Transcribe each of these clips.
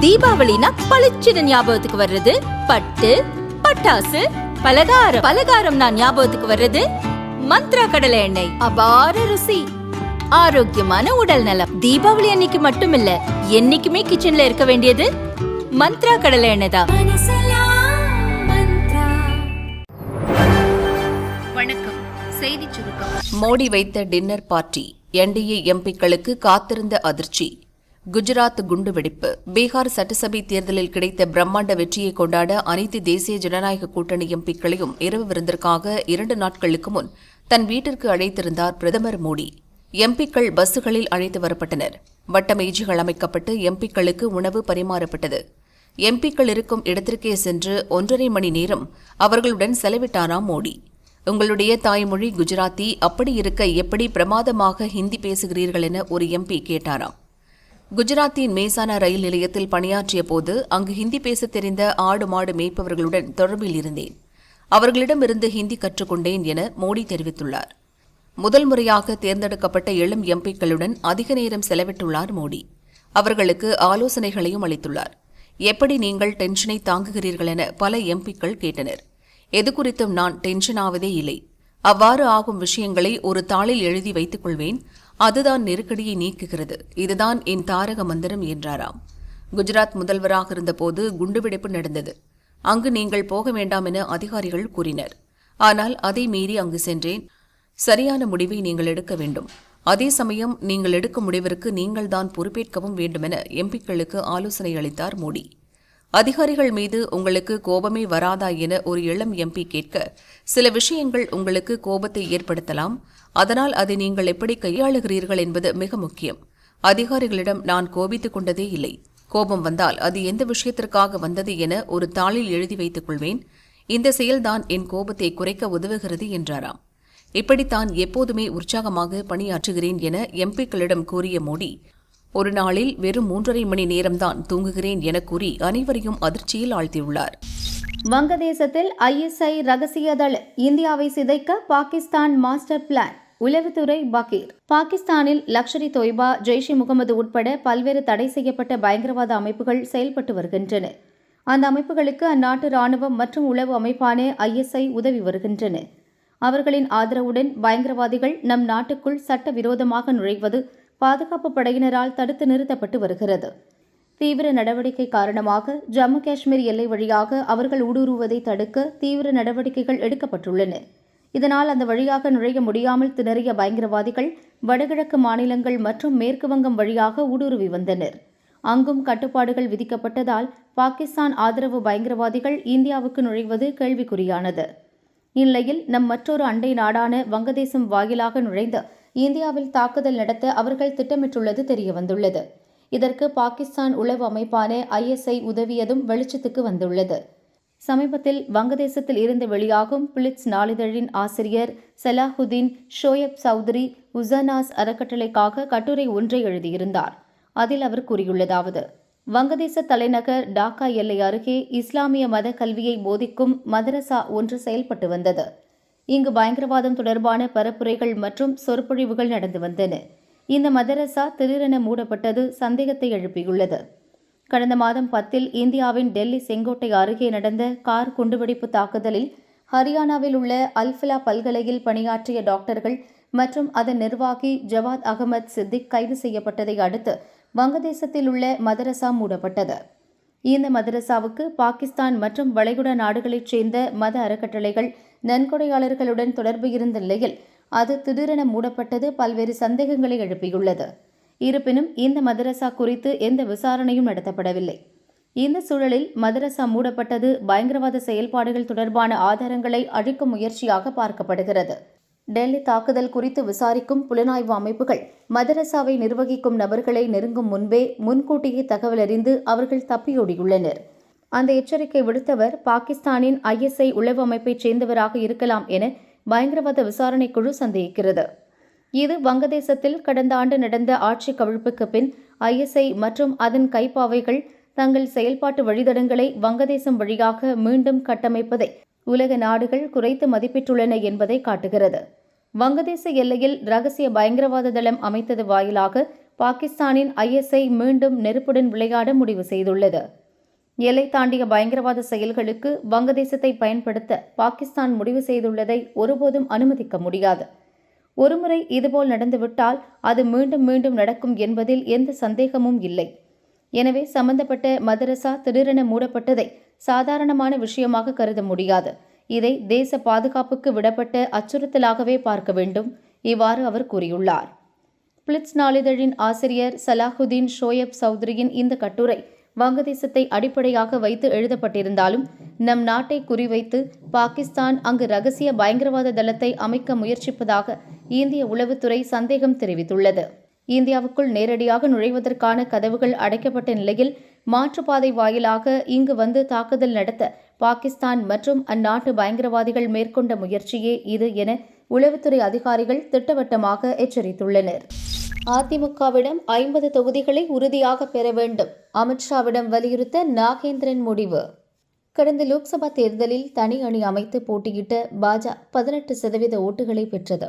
தீபாவளினா பளிச்சுன்னு ஞாபகத்துக்கு வர்றது பட்டு, பட்டாசு, பலகாரம்னா ஞாபகத்துக்கு வர்றது மந்த்ரா கடலை எண்ணெய். அபார ருசி, ஆரோக்கியமான உடல் நலம். தீபாவளி அன்னைக்கு மட்டும் இல்ல, என்னைக்குமே கிச்சன்ல இருக்க வேண்டியது மந்த்ரா கடலை எண்ணெய் தான். வணக்கம். செய்தி சுருக்கம். மோடி வைத்த டின்னர் பார்ட்டி, என்டிஏ எம்பிக்களுக்கு காத்திருந்த அதிர்ச்சி. குஜராத் குண்டுவெடிப்பு. பீகார் சட்டசபை தேர்தலில் கிடைத்த பிரம்மாண்ட வெற்றியை கொண்டாட அனைத்து தேசிய ஜனநாயக கூட்டணி எம்பிக்களையும் இரவு விருந்திற்காக 2 நாட்களுக்கு முன் தன் வீட்டிற்கு அழைத்திருந்தார் பிரதமர் மோடி. எம்பிக்கள் பஸ்களில் அழைத்து வரப்பட்டனர். வட்ட மேஜைகள் அமைக்கப்பட்டு எம்பிக்களுக்கு உணவு பரிமாறப்பட்டது. எம்பிக்கள் இருக்கும் இடத்திற்கே சென்று 1.5 மணி நேரம் அவர்களுடன் செலவிட்டாராம் மோடி. உங்களுடைய தாய்மொழி குஜராத்தி, அப்படி இருக்க எப்படி பிரமாதமாக ஹிந்தி பேசுகிறீர்கள் என ஒரு எம்பி கேட்டாராம். குஜராத்தின் மேசானா ரயில் நிலையத்தில் பணியாற்றிய போது அங்கு ஹிந்தி பேசத் தெரிந்த ஆடு மாடு மேய்ப்பவர்களுடன் தொடர்பில் இருந்தேன். அவர்களிடமிருந்து ஹிந்தி கற்றுக்கொண்டேன் என மோடி தெரிவித்துள்ளார். முதல் முறையாக தேர்ந்தெடுக்கப்பட்ட இளம் எம்பிக்களுடன் அதிக நேரம் செலவிட்டுள்ளார் மோடி. அவர்களுக்கு ஆலோசனைகளையும் அளித்துள்ளார். எப்படி நீங்கள் டென்ஷனை தாங்குகிறீர்கள் என பல எம்பிக்கள் கேட்டனர். எது குறித்தும் நான் டென்ஷன் ஆவதே இல்லை. அவ்வாறு ஆகும் விஷயங்களை ஒரு தாளில் எழுதி வைத்துக் கொள்வேன். அதுதான் நெருக்கடியை நீக்குகிறது. இதுதான் என் தாரக மந்திரம் என்றாராம். குஜராத் முதல்வராக இருந்தபோது குண்டுவெடிப்பு நடந்தது. அங்கு நீங்கள் போக வேண்டாம் என அதிகாரிகள் கூறினர். ஆனால் அதை மீறி அங்கு சென்றேன். சரியான முடிவை நீங்கள் எடுக்க வேண்டும். அதே சமயம் நீங்கள் எடுக்கும் முடிவிற்கு நீங்கள்தான் பொறுப்பேற்கவும் வேண்டுமென எம்பிக்களுக்கு ஆலோசனை அளித்தார் மோடி. அதிகாரிகள் மீது உங்களுக்கு கோபமே வராதா என ஒரு இளம் எம்பி கேட்க, சில விஷயங்கள் உங்களுக்கு கோபத்தை ஏற்படுத்தலாம். அதனால் அதை நீங்கள் எப்படி கையாளுகிறீர்கள் என்பது மிக முக்கியம். அதிகாரிகளிடம் நான் கோபித்துக் கொண்டதே இல்லை. கோபம் வந்தால் அது எந்த விஷயத்திற்காக வந்தது என ஒரு தாளில் எழுதி வைத்துக் கொள்வேன். இந்த செயல்தான் என் கோபத்தை குறைக்க உதவுகிறது என்றாராம். இப்படித்தான் எப்போதுமே உற்சாகமாக பணியாற்றுகிறேன் என எம்பிக்களிடம் கூறிய மோடி, ஒரு நாளில் வெறும் 3.5 மணி நேரம்தான் தூங்குகிறேன் என கூறி அனைவரையும் அதிர்ச்சியில் ஆழ்த்தியுள்ளார். வங்கதேசத்தில் ISI ரகசிய தள இந்தியாவை சிதைக்க பாகிஸ்தான் மாஸ்டர் பிளான். உளவுத்துறை பகீர். பாகிஸ்தானில் லஷ்கர் இ தொய்பா, ஜெய்ஷ்-இ முகமது உட்பட பல்வேறு தடை செய்யப்பட்ட பயங்கரவாத அமைப்புகள் செயல்பட்டு வருகின்றன. அந்த அமைப்புகளுக்கு அந்நாட்டு ராணுவம் மற்றும் உளவு அமைப்பான ISI உதவி வருகின்றன. அவர்களின் ஆதரவுடன் பயங்கரவாதிகள் நம் நாட்டுக்குள் சட்டவிரோதமாக நுழைவது பாதுகாப்பு படையினரால் தடுத்து நிறுத்தப்பட்டு வருகிறது. தீவிர நடவடிக்கை காரணமாக ஜம்மு காஷ்மீர் எல்லை வழியாக அவர்கள் ஊடுருவதை தடுக்க தீவிர நடவடிக்கைகள் எடுக்கப்பட்டுள்ளன. இதனால் அந்த வழியாக நுழைய முடியாமல் திணறிய பயங்கரவாதிகள் வடகிழக்கு மாநிலங்கள் மற்றும் மேற்கு வங்கம் வழியாக ஊடுருவி வந்தனர். அங்கும் கட்டுப்பாடுகள் விதிக்கப்பட்டதால் பாகிஸ்தான் ஆதரவு பயங்கரவாதிகள் இந்தியாவுக்கு நுழைவது கேள்விக்குறியானது. இந்நிலையில் நம் மற்றொரு அண்டை நாடான வங்கதேசம் வாயிலாக நுழைந்து இந்தியாவில் தாக்குதல் நடத்த அவர்கள் திட்டமிட்டுள்ளது தெரியவந்துள்ளது. இதற்கு பாகிஸ்தான் உளவு அமைப்பான ISI உதவியதும் வெளிச்சத்துக்கு வந்துள்ளது. சமீபத்தில் வங்கதேசத்தில் இருந்து வெளியாகும் பிளிட்ஸ் நாளிதழின் ஆசிரியர் சலாஹுதீன் ஷோயப் சௌத்ரி உசனாஸ் அறக்கட்டளைக்காக கட்டுரை ஒன்றை எழுதியிருந்தார். அதில் அவர் கூறியுள்ளதாவது: வங்கதேச தலைநகர் டாக்கா எல்லை அருகே இஸ்லாமிய மத கல்வியை போதிக்கும் மதரசா ஒன்று செயல்பட்டு வந்தது. இங்கு பயங்கரவாதம் தொடர்பான பரப்புரைகள் மற்றும் சொற்பொழிவுகள் நடந்து வந்தன. இந்த மதரசா திடீரென மூடப்பட்டது சந்தேகத்தை எழுப்பியுள்ளது. கடந்த மாதம் 10 இந்தியாவின் டெல்லி செங்கோட்டை அருகே நடந்த கார் குண்டுவெடிப்பு தாக்குதலில் ஹரியானாவில் உள்ள அல்ஃபலா பல்கலையில் பணியாற்றிய டாக்டர்கள் மற்றும் அதன் நிர்வாகி ஜவாத் அகமது சித்திக் கைது செய்யப்பட்டதை அடுத்து வங்கதேசத்தில் உள்ள மதரசா மூடப்பட்டது. இந்த மதரசாவுக்கு பாகிஸ்தான் மற்றும் வளைகுடா நாடுகளைச் சேர்ந்த மத அறக்கட்டளைகள் நன்கொடையாளர்களுடன் தொடர்பு இருந்த நிலையில் அது திடீரென மூடப்பட்டது பல்வேறு சந்தேகங்களை எழுப்பியுள்ளது. இருப்பினும் இந்த மதரசா குறித்து எந்த விசாரணையும் நடத்தப்படவில்லை. இந்த சூழலில் மதரசா மூடப்பட்டது பயங்கரவாத செயல்பாடுகள் தொடர்பான ஆதாரங்களை அழிக்கும் முயற்சியாக பார்க்கப்படுகிறது. டெல்லி தாக்குதல் குறித்து விசாரிக்கும் புலனாய்வு அமைப்புகள் மதரசாவை நிர்வகிக்கும் நபர்களை நெருங்கும் முன்பே முன்கூட்டியே தகவல் அறிந்து அவர்கள் தப்பியோடியுள்ளனர். அந்த எச்சரிக்கை விடுத்தவர் பாகிஸ்தானின் ISI உளவு அமைப்பைச் சேர்ந்தவராக இருக்கலாம் என பயங்கரவாத விசாரணை குழு சந்தேகிக்கிறது. இது வங்கதேசத்தில் கடந்த ஆண்டு நடந்த ஆட்சி கவிழ்ப்புக்கு பின் ISI மற்றும் அதன் கைப்பாவைகள் தங்கள் செயல்பாட்டு வழித்தடங்களை வங்கதேசம் வழியாக மீண்டும் கட்டமைப்பதை உலக நாடுகள் குறைத்து மதிப்பிட்டுள்ளன என்பதை காட்டுகிறது. வங்கதேச எல்லையில் ரகசிய பயங்கரவாத தளம் அமைத்தது வாயிலாக பாகிஸ்தானின் ISI மீண்டும் நெருப்புடன் விளையாட முடிவு செய்துள்ளது. எல்லை தாண்டிய பயங்கரவாத செயல்களுக்கு வங்கதேசத்தை பயன்படுத்த பாகிஸ்தான் முடிவு செய்துள்ளதை ஒருபோதும் அனுமதிக்க முடியாது. ஒருமுறை இதுபோல் நடந்துவிட்டால் அது மீண்டும் மீண்டும் நடக்கும் என்பதில் எந்த சந்தேகமும் இல்லை. எனவே சம்பந்தப்பட்ட மதரசா திடீரென மூடப்பட்டதை சாதாரணமான விஷயமாக கருத முடியாது. இதை தேச பாதுகாப்புக்கு விடப்பட்ட அச்சுறுத்தலாகவே பார்க்க வேண்டும். இவ்வாறு அவர் கூறியுள்ளார். பிளிட்ஸ் நாளிதழின் ஆசிரியர் சலாஹுதீன் ஷோயப் சௌத்ரியின் இந்த கட்டுரை வங்கதேசத்தை அடிப்படையாக வைத்து எழுதப்பட்டிருந்தாலும் நம் நாட்டை குறிவைத்து பாகிஸ்தான் அங்கு ரகசிய பயங்கரவாத தளத்தை அமைக்க முயற்சிப்பதாக இந்திய உளவுத்துறை சந்தேகம் தெரிவித்துள்ளது. இந்தியாவுக்குள் நேரடியாக நுழைவதற்கான கதவுகள் அடைக்கப்பட்ட நிலையில் மாற்றுப்பாதை வாயிலாக இங்கு வந்து தாக்குதல் நடத்த பாகிஸ்தான் மற்றும் அந்நாட்டு பயங்கரவாதிகள் மேற்கொண்ட முயற்சியே இது என உளவுத்துறை அதிகாரிகள் திட்டவட்டமாக எச்சரித்துள்ளனர். அதிமுகவிடம் 50 தொகுதிகளை உறுதியாக பெற வேண்டும். அமித்ஷாவிடம் வலியுறுத்த நாகேந்திரன் முடிவு. கடந்த லோக்சபா தேர்தலில் தனி அணி அமைத்து போட்டியிட்ட பாஜக 18% ஓட்டுகளை பெற்றது.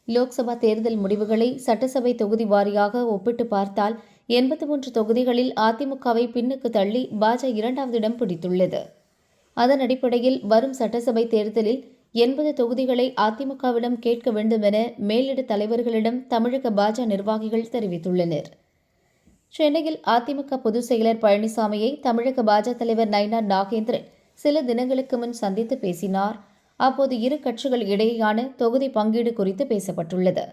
லோக்சபா தேர்தல் முடிவுகளை சட்டசபை தொகுதி வாரியாக ஒப்பிட்டு பார்த்தால் 83 தொகுதிகளில் அதிமுகவை பின்னுக்கு தள்ளி பாஜக 2வது இடம் பிடித்துள்ளது. அதன் அடிப்படையில் வரும் சட்டசபை தேர்தலில் 80 தொகுதிகளை அதிமுகவிடம் கேட்க வேண்டும் என மேலிட தலைவர்களிடம் தமிழக பாஜக நிர்வாகிகள் தெரிவித்துள்ளனர். சென்னையில் அதிமுக பொதுச் செயலர் பழனிசாமியை தமிழக பாஜக தலைவர் நயினார் நாகேந்திரன் சில தினங்களுக்கு முன் சந்தித்து பேசினார். அப்போது இரு கட்சிகள் இடையேயான தொகுதி பங்கீடு குறித்து பேசப்பட்டுள்ளது.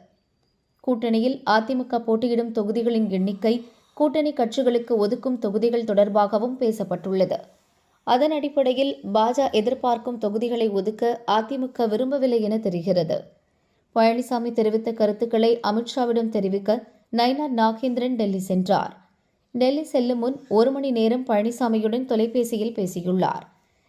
கூட்டணியில் அதிமுக போட்டியிடும் தொகுதிகளின் எண்ணிக்கை, கூட்டணி கட்சிகளுக்கு ஒதுக்கும் தொகுதிகள் தொடர்பாகவும் பேசப்பட்டுள்ளது. அதன் அடிப்படையில் பாஜக எதிர்பார்க்கும் தொகுதிகளை ஒதுக்க அதிமுக விரும்பவில்லை என தெரிகிறது. பழனிசாமி தெரிவித்த கருத்துக்களை அமித்ஷாவிடம் தெரிவிக்க நயினார் நாகேந்திரன் டெல்லி சென்றார். டெல்லி செல்லும் முன் 1 மணி நேரம் பழனிசாமியுடன் தொலைபேசியில் பேசியுள்ளார்.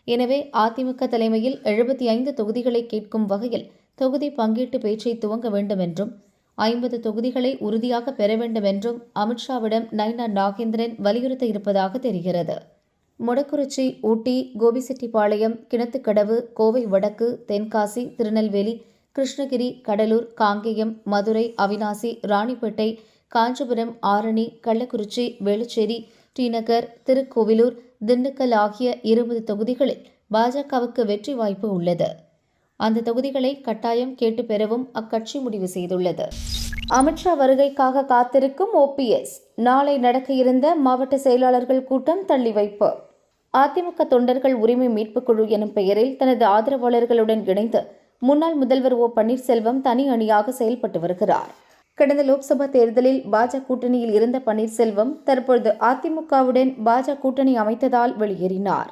எனவே அதிமுக தலைமையில் 75 தொகுதிகளை கேட்கும் வகையில் தொகுதி பங்கீட்டு பேச்சை துவங்க வேண்டும் என்றும் 50 தொகுதிகளை உறுதியாக பெற வேண்டும் என்றும் அமித்ஷாவிடம் நயினார் நாகேந்திரன் வலியுறுத்த இருப்பதாக தெரிகிறது. மொடக்குறிச்சி, ஊட்டி, கோபிசெட்டிப்பாளையம், கிணத்துக்கடவு, கோவை வடக்கு, தென்காசி, திருநெல்வேலி, கிருஷ்ணகிரி, கடலூர், காங்கேயம், மதுரை, அவிநாசி, ராணிப்பேட்டை, காஞ்சிபுரம், ஆரணி, கள்ளக்குறிச்சி, வேளச்சேரி, டிநகர், திருக்கோவிலூர், திண்டுக்கல் ஆகிய 20 தொகுதிகளில் பாஜகவுக்கு வெற்றி வாய்ப்பு உள்ளது. அந்த தொகுதிகளை கட்டாயம் கேட்டு பெறவும் அக்கட்சி முடிவு செய்துள்ளது. அமித்ஷா வருகைக்காக காத்திருக்கும் OPS. நாளை நடக்க இருந்த மாவட்ட செயலாளர்கள் கூட்டம் தள்ளி வைப்பு. அதிமுக தொண்டர்கள் உரிமை மீட்புக் குழு எனும் பெயரில் தனது ஆதரவாளர்களுடன் இணைந்து முன்னாள் முதல்வர் பன்னீர்செல்வம் தனி அணியாக செயல்பட்டு வருகிறார். கடந்த லோக்சபா தேர்தலில் பாஜக கூட்டணியில் இருந்த பன்னீர்செல்வம் தற்பொழுது அதிமுகவுடன் பாஜக கூட்டணி அமைத்ததால் வெளியேறினார்.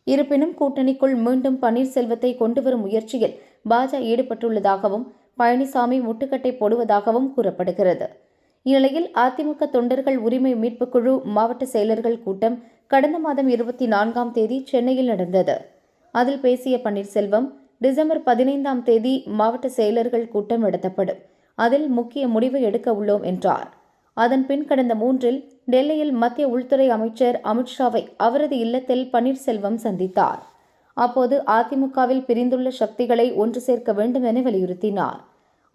இருப்பினும் கூட்டணிக்குள் மீண்டும் பன்னீர்செல்வத்தை கொண்டுவரும் முயற்சியில் பாஜக ஈடுபட்டுள்ளதாகவும் பழனிசாமி முட்டுக்கட்டை போடுவதாகவும் கூறப்படுகிறது. இந்நிலையில் அதிமுக தொண்டர்கள் உரிமை மீட்புக் குழு மாவட்ட செயலர்கள் கூட்டம் கடந்த மாதம் 24ஆம் தேதி சென்னையில் நடந்தது. அதில் பேசிய பன்னீர்செல்வம், டிசம்பர் 15ஆம் தேதி மாவட்ட செயலர்கள் கூட்டம் நடத்தப்படும், அதில் முக்கிய முடிவை எடுக்க உள்ளோம் என்றார். அதன்பின் கடந்த 3இல் டெல்லியில் மத்திய உள்துறை அமைச்சர் அமித்ஷாவை அவரது இல்லத்தில் பன்னீர்செல்வம் சந்தித்தார். அப்போது அதிமுகவில் பிரிந்துள்ள சக்திகளை ஒன்று சேர்க்க வேண்டும் என வலியுறுத்தினார்.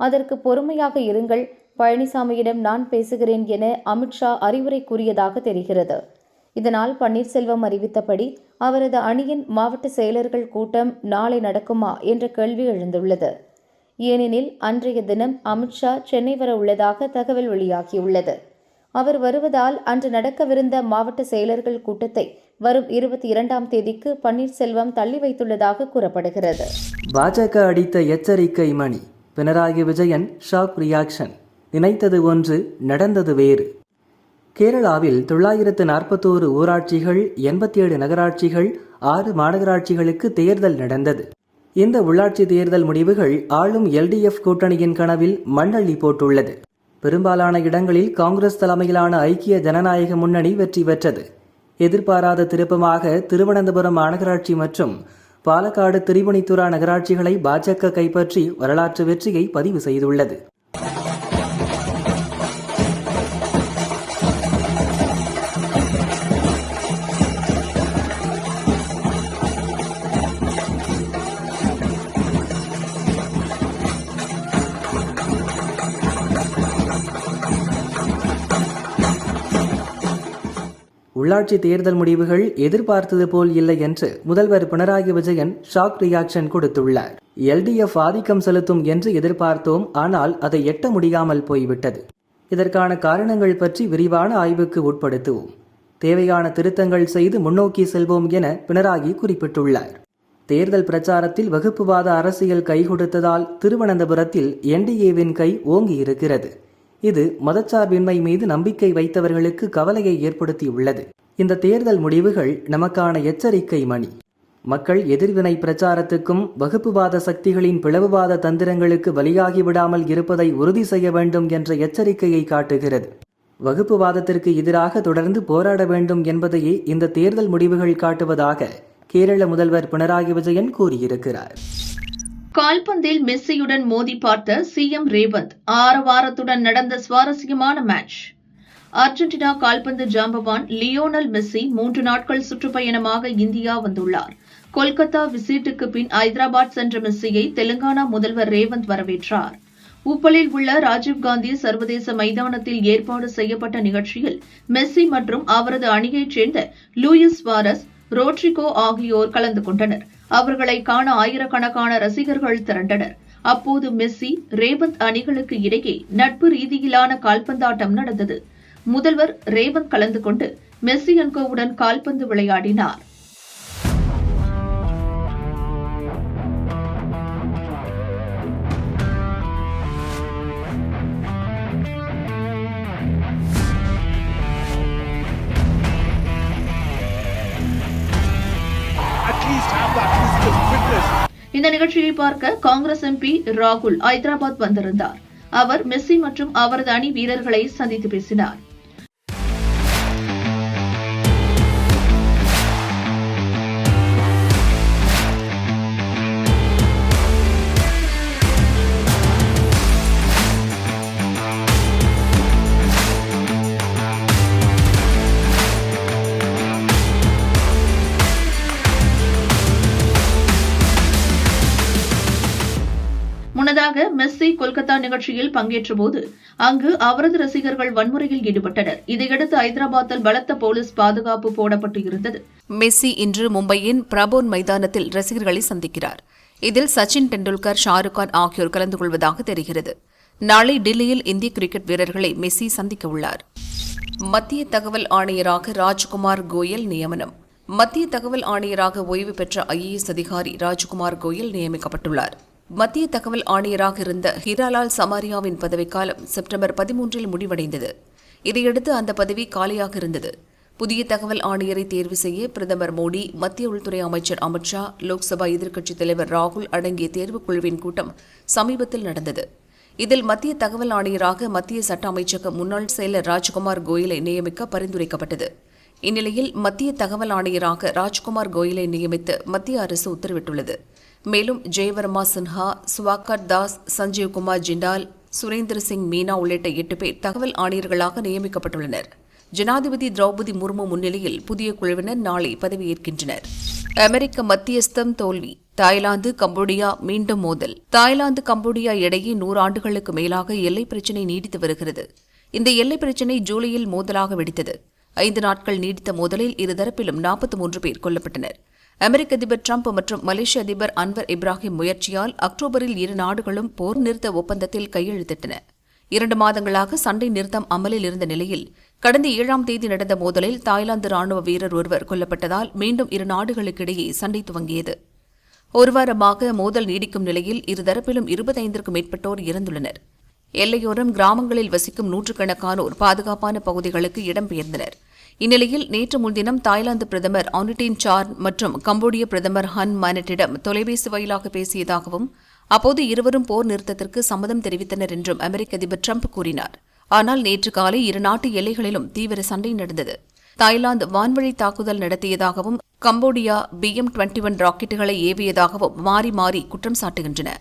அதற்கு பொறுமையாக இருங்கள், பழனிசாமியிடம் நான் பேசுகிறேன் என அமித்ஷா அறிவுரை கூறியதாக தெரிகிறது. இதனால் பன்னீர்செல்வம் அறிவித்தபடி அவரது அணியின் மாவட்ட செயலர்கள் கூட்டம் நாளை நடக்குமா என்ற கேள்வி எழுந்துள்ளது. ஏனெனில் அன்றைய தினம் அமித்ஷா சென்னை வர உள்ளதாக தகவல் வெளியாகியுள்ளது. அவர் வருவதால் அன்று நடக்கவிருந்த மாவட்ட செயலர்கள் கூட்டத்தை வரும் 22ஆம் தேதிக்கு பன்னீர்செல்வம் தள்ளி வைத்துள்ளதாக கூறப்படுகிறது. பாஜக அடித்த எச்சரிக்கை மணி. Pinarayi Vijayan shock reaction. நினைத்தது ஒன்று, நடந்தது வேறு. கேரளாவில் 941 ஊராட்சிகள், 87 நகராட்சிகள், 6 மாநகராட்சிகளுக்கு தேர்தல் நடந்தது. இந்த உள்ளாட்சி தேர்தல் முடிவுகள் ஆளும் LDF கூட்டணியின் கனவில் மண்ணள்ளி போட்டுள்ளது. பெரும்பாலான இடங்களில் காங்கிரஸ் தலைமையிலான ஐக்கிய ஜனநாயக முன்னணி வெற்றி பெற்றது. எதிர்பாராத திருப்பமாக திருவனந்தபுரம் மாநகராட்சி மற்றும் பாலக்காடு திரிபுனித்துரா நகராட்சிகளை பாஜக கைப்பற்றி வரலாற்று வெற்றியை பதிவு செய்துள்ளது. உள்ளாட்சி தேர்தல் முடிவுகள் எதிர்பார்த்தது போல் இல்லை என்று முதல்வர் பினராயி விஜயன் ஷாக் ரியாக்ஷன் கொடுத்துள்ளார். LDF ஆதிக்கம் செலுத்தும் என்று எதிர்பார்த்தோம், ஆனால் அதை எட்ட முடியாமல் போய்விட்டது. இதற்கான காரணங்கள் பற்றி விரிவான ஆய்வுக்கு உட்படுத்துவோம். தேவையான திருத்தங்கள் செய்து முன்னோக்கி செல்வோம் என பினராயி குறிப்பிட்டுள்ளார். தேர்தல் பிரச்சாரத்தில் வகுப்புவாத அரசியல் கை கொடுத்ததால் திருவனந்தபுரத்தில் NDAவின் கை ஓங்கி இருக்கிறது. இது மதச்சார்பின்மை மீது நம்பிக்கை வைத்தவர்களுக்கு கவலையை ஏற்படுத்தியுள்ளது. இந்த தேர்தல் முடிவுகள் நமக்கான எச்சரிக்கை மணி. மக்கள் எதிர்வினை பிரச்சாரத்துக்கும் வகுப்புவாத சக்திகளின் பிளவுவாத தந்திரங்களுக்கு பலியாகி விடாமல் இருப்பதை உறுதி செய்ய வேண்டும் என்ற எச்சரிக்கையை காட்டுகிறது. வகுப்புவாதத்திற்கு எதிராக தொடர்ந்து போராட வேண்டும் என்பதையே இந்த தேர்தல் முடிவுகள் காட்டுவதாக கேரள முதல்வர் பினராயி விஜயன் கூறியிருக்கிறார். கால்பந்தில் மெஸ்ஸியுடன் மோதி பார்த்த CM ரேவந்த் ஆரவாரத்துடன் நடந்த சுவாரஸ்யமான மேட்ச். அர்ஜென்டினா கால்பந்து ஜாம்பவான் லியோனல் மெஸ்ஸி 3 நாட்கள் சுற்றுப்பயணமாக இந்தியா வந்துள்ளார். கொல்கத்தா விசிட்டுக்கு பின் ஐதராபாத் சென்ற மெஸ்ஸியை தெலுங்கானா முதல்வர் ரேவந்த் வரவேற்றார். உப்பலில் உள்ள ராஜீவ்காந்தி சர்வதேச மைதானத்தில் ஏற்பாடு செய்யப்பட்ட நிகழ்ச்சியில் மெஸ்ஸி மற்றும் அவரது அணியைச் சேர்ந்த லூயிஸ் சுவாரஸ், ரோட்ரிகோ ஆகியோர் கலந்து கொண்டனர். அவர்களை காண ஆயிரக்கணக்கான ரசிகர்கள் திரண்டனர். அப்போது மெஸ்ஸி, ரேவந்த் அணிகளுக்கு இடையே நட்பு ரீதியிலான கால்பந்தாட்டம் நடந்தது. முதல்வர் ரேவந்த் கலந்து கொண்டு மெஸ்ஸி அண்ட் கோவுடன் கால்பந்து விளையாடினார். இந்த நிகழ்ச்சியை பார்க்க காங்கிரஸ் MP ராகுல் ஐதராபாத் வந்திருந்தார். அவர் மெஸ்ஸி மற்றும் அவரது அணி வீரர்களை சந்தித்து பேசினார். முன்னதாக மெஸ்ஸி கொல்கத்தா நிகழ்ச்சியில் பங்கேற்றபோது அங்கு அவரது ரசிகர்கள் வன்முறையில் ஈடுபட்டனர். இதையடுத்து ஐதராபாத்தில் பலத்த போலீஸ் பாதுகாப்பு போடப்பட்டு இருந்தது. மெஸ்ஸி இன்று மும்பையின் பிரபோன் மைதானத்தில் ரசிகர்களை சந்திக்கிறார். இதில் சச்சின் டெண்டுல்கர், ஷாருக் கான் ஆகியோர் கலந்து கொள்வதாக தெரிகிறது. நாளை டெல்லியில் இந்திய கிரிக்கெட் வீரர்களை மெஸ்ஸி சந்திக்க உள்ளார். மத்திய தகவல் ஆணையராக ராஜ்குமார் கோயல் நியமனம். மத்திய தகவல் ஆணையராக ஓய்வு பெற்ற IAS அதிகாரி ராஜ்குமார் கோயல் நியமிக்கப்பட்டுள்ளார். மத்திய தகவல் ஆணையராக இருந்த ஹீராலால் சமாரியாவின் பதவிக்காலம் செப்டம்பர் 13 முடிவடைந்தது. இதையடுத்து அந்த பதவி காலியாக இருந்தது. புதிய தகவல் ஆணையரை தேர்வு செய்ய பிரதமர் மோடி, மத்திய உள்துறை அமைச்சர் அமித்ஷா, லோக்சபா எதிர்க்கட்சித் தலைவர் ராகுல் அடங்கிய தேர்வுக் குழுவின் கூட்டம் சமீபத்தில் நடந்தது. இதில் மத்திய தகவல் ஆணையராக மத்திய சட்ட அமைச்சக முன்னாள் செயலர் ராஜ்குமார் கோயலை நியமிக்க பரிந்துரைக்கப்பட்டது. இந்நிலையில் மத்திய தகவல் ஆணையராக ராஜ்குமார் கோயலை நியமித்து மத்திய அரசு உத்தரவிட்டுள்ளது. மேலும் ஜெயவர்மா சின்ஹா, சுவாகர் தாஸ், சஞ்சீவ் குமார் ஜிண்டால், சுரேந்திர சிங் மீனா உள்ளிட்ட 8 பேர் தகவல் ஆணையர்களாக நியமிக்கப்பட்டுள்ளனர். ஜனாதிபதி திரௌபதி முர்மு முன்னிலையில் புதிய குழுவினர் நாளை பதவியேற்கின்றனர். அமெரிக்க மத்தியஸ்தம் தோல்வி. தாய்லாந்து கம்போடியா மீண்டும் மோதல். தாய்லாந்து கம்போடியா இடையே 100 ஆண்டுகளுக்கு மேலாக எல்லை பிரச்சினை நீடித்து வருகிறது. இந்த எல்லை பிரச்சினை ஜூலையில் மோதலாக வெடித்தது. 5 நாட்கள் நீடித்த மோதலில் இருதரப்பிலும் 43 பேர் கொல்லப்பட்டனர். அமெரிக்க அதிபர் டிரம்ப் மற்றும் மலேசிய அதிபர் அன்வர் இப்ராஹிம் முயற்சியால் அக்டோபரில் 2 நாடுகளும் போர் நிறுத்த ஒப்பந்தத்தில் கையெழுத்திட்டன. 2 மாதங்களாக சண்டை நிறுத்தம் அமலில் இருந்த நிலையில் கடந்த 7ஆம் தேதி நடந்த மோதலில் தாய்லாந்து ராணுவ வீரர் ஒருவர் கொல்லப்பட்டதால் மீண்டும் 2 நாடுகளுக்கிடையே சண்டை துவங்கியது. ஒரு வாரமாக மோதல் நீடிக்கும் நிலையில் இருதரப்பிலும் 25க்கும் மேற்பட்டோர் இறந்துள்ளனர். எல்லையோரம் கிராமங்களில் வசிக்கும் 100கணக்கானோர் பாதுகாப்பான பகுதிகளுக்கு இடம்பெயர்ந்தனர். இந்நிலையில் நேற்று முன்தினம் தாய்லாந்து பிரதமர் ஆனுடின் சார்ன் மற்றும் கம்போடிய பிரதமர் ஹன் மானட்டிடம் தொலைபேசி வாயிலாக பேசியதாகவும் அப்போது இருவரும் போர் நிறுத்தத்திற்கு சம்மதம் தெரிவித்தனர் என்றும் அமெரிக்க அதிபர் டிரம்ப் கூறினார். ஆனால் நேற்று காலை 2 நாட்டு எல்லைகளிலும் தீவிர சண்டை நடந்தது. தாய்லாந்து வான்வழி தாக்குதல் நடத்தியதாகவும் கம்போடியா BM-21 ராக்கெட்டுகளை ஏவியதாகவும் மாறி மாறி குற்றம் சாட்டுகின்றன.